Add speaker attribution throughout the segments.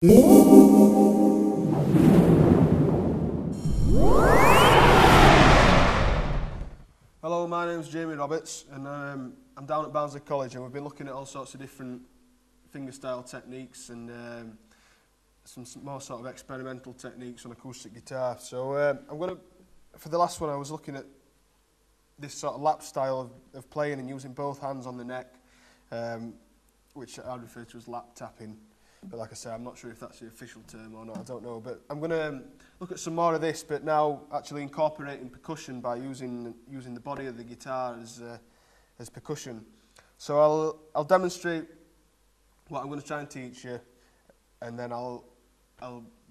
Speaker 1: Hello, my name's Jamie Roberts and I'm down at Barnsley College, and we've been looking at all sorts of different fingerstyle techniques and some more sort of experimental techniques on acoustic guitar. So for the last one I was looking at this sort of lap style of playing and using both hands on the neck, which I refer to as lap tapping. But like I say, I'm not sure if that's the official term or not, I don't know. But I'm going to look at some more of this, but now actually incorporating percussion by using the body of the guitar as percussion. So I'll demonstrate what I'm going to try and teach you, and then I'll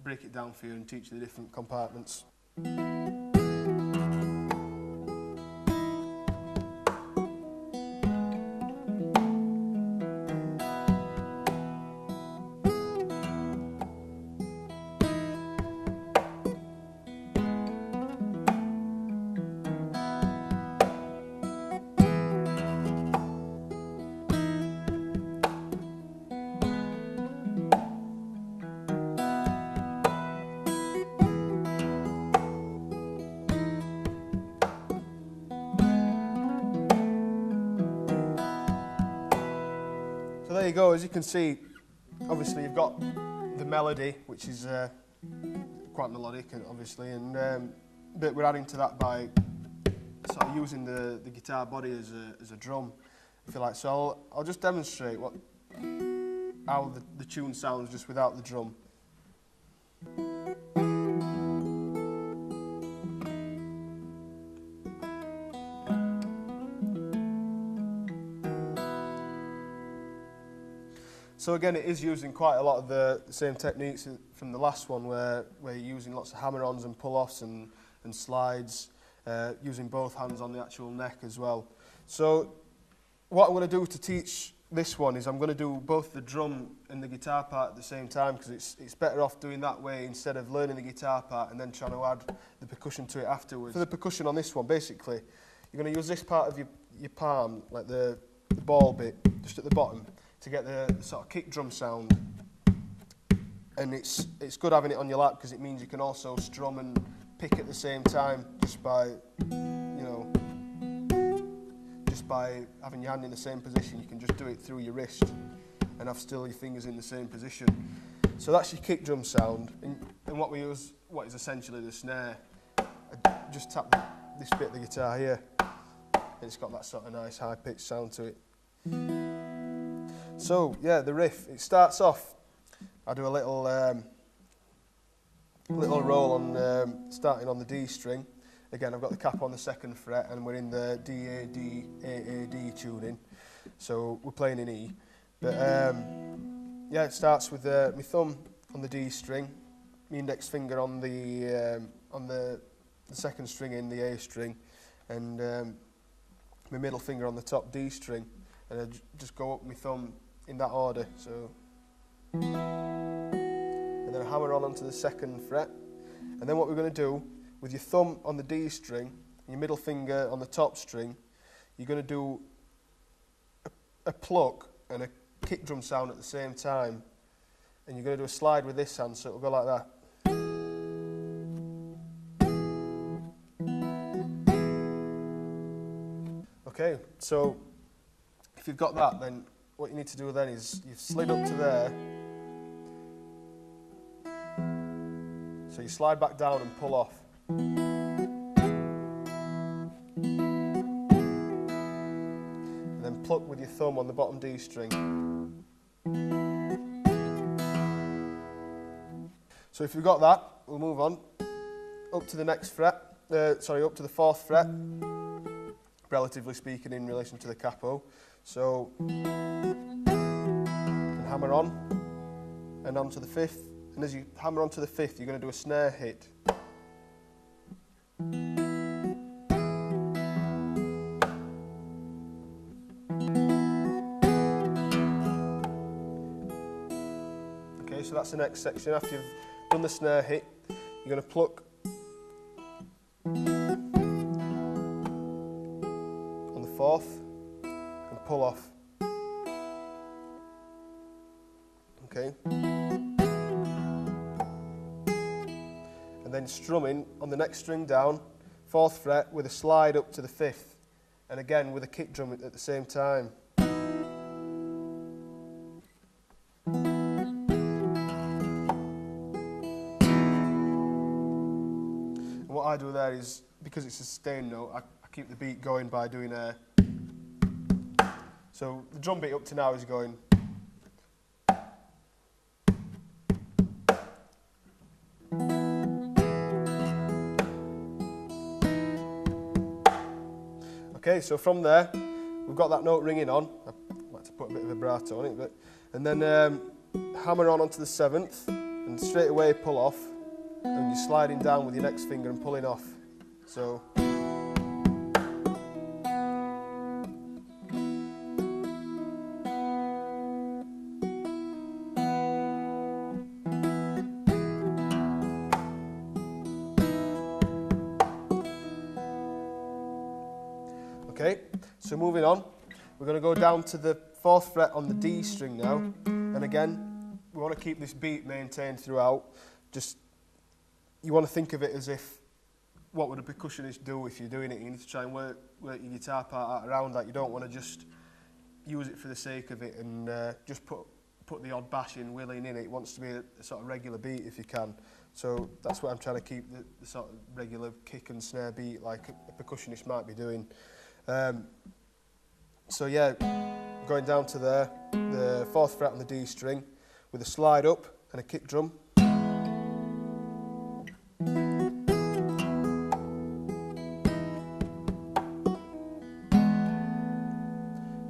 Speaker 1: break it down for you and teach you the different compartments. So there you go. As you can see, obviously you've got the melody, which is quite melodic, obviously, and but we're adding to that by sort of using the guitar body as a drum, if you like. So I'll just demonstrate how the tune sounds just without the drum. So again, it is using quite a lot of the same techniques from the last one, where you're using lots of hammer-ons and pull-offs and slides, using both hands on the actual neck as well. So what I'm going to do to teach this one is I'm going to do both the drum and the guitar part at the same time, because it's better off doing that way instead of learning the guitar part and then trying to add the percussion to it afterwards. For the percussion on this one, basically, you're going to use this part of your palm, like the ball bit, just at the bottom, to get the sort of kick drum sound. And it's good having it on your lap, because it means you can also strum and pick at the same time, just by having your hand in the same position. You can just do it through your wrist and have still your fingers in the same position. So that's your kick drum sound. And what we use, what is essentially the snare, I just tap this bit of the guitar here, and it's got that sort of nice high pitched sound to it. So yeah, the riff, it starts off, I do a little roll on starting on the D string. Again, I've got the cap on the 2nd fret, and we're in the D, A, D, A, A, D tuning, so we're playing in E. But yeah, it starts with my thumb on the D string, my index finger on the 2nd string in the A string, and my middle finger on the top D string, and I just go up my thumb in that order. So, and then I hammer on onto the 2nd fret, and then what we're going to do with your thumb on the D string and your middle finger on the top string, you're going to do a pluck and a kick drum sound at the same time, and you're going to do a slide with this hand, so it'll go like that. Okay, so if you've got that, then what you need to do then is you've slid up to there, so you slide back down and pull off. And then pluck with your thumb on the bottom D string. So if you've got that, we'll move on up to the next fret, up to the 4th fret, relatively speaking in relation to the capo. So, and hammer on, and onto the 5th, and as you hammer onto the 5th, you're going to do a snare hit. Okay, so that's the next section. After you've done the snare hit, you're going to pluck on the 4th, and pull off. Okay. then strumming on the next string down, 4th fret with a slide up to the 5th, and again with a kick drum at the same time. And what I do there is, because it's a sustained note, I keep the beat going by doing a... So the drum beat up to now is going... Okay, so from there, we've got that note ringing on. I like to put a bit of vibrato on it, and then hammer on onto the 7th, and straight away pull off, and you're sliding down with your next finger and pulling off. So. Okay, so moving on, we're going to go down to the 4th fret on the D string now, and again, we want to keep this beat maintained throughout. Just, you want to think of it as if, what would a percussionist do if you're doing it? You need to try and work your guitar part out around that. You don't want to just use it for the sake of it and just put the odd bash in, willing in it. It wants to be a sort of regular beat if you can. So that's what I'm trying to keep, the sort of regular kick and snare beat like a percussionist might be doing. So yeah, going down to there, the 4th fret on the D string with a slide up and a kick drum.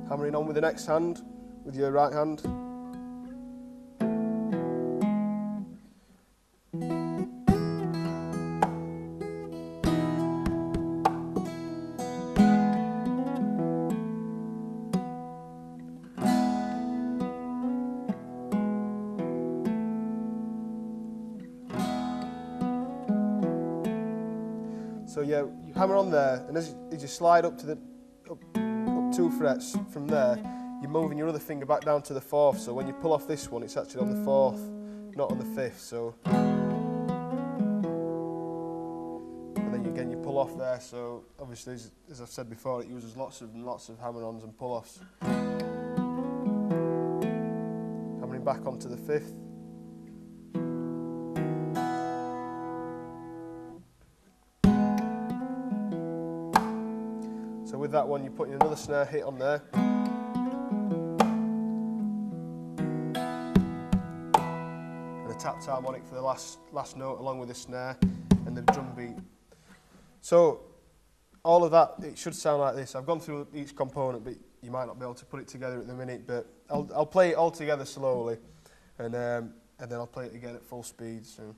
Speaker 1: Hammering on with the next hand, with your right hand. So yeah, you hammer on there, and as you slide up to the up 2 frets from there, you're moving your other finger back down to the 4th. So when you pull off this one, it's actually on the 4th, not on the 5th. So, and then again you pull off there. So obviously, as I've said before, it uses lots of hammer-ons and pull-offs. Hammering back onto the 5th. So with that one, you're putting another snare hit on there. And a tapped harmonic for the last note along with the snare and the drum beat. So all of that, it should sound like this. I've gone through each component, but you might not be able to put it together at the minute, but I'll play it all together slowly, and then I'll play it again at full speed soon.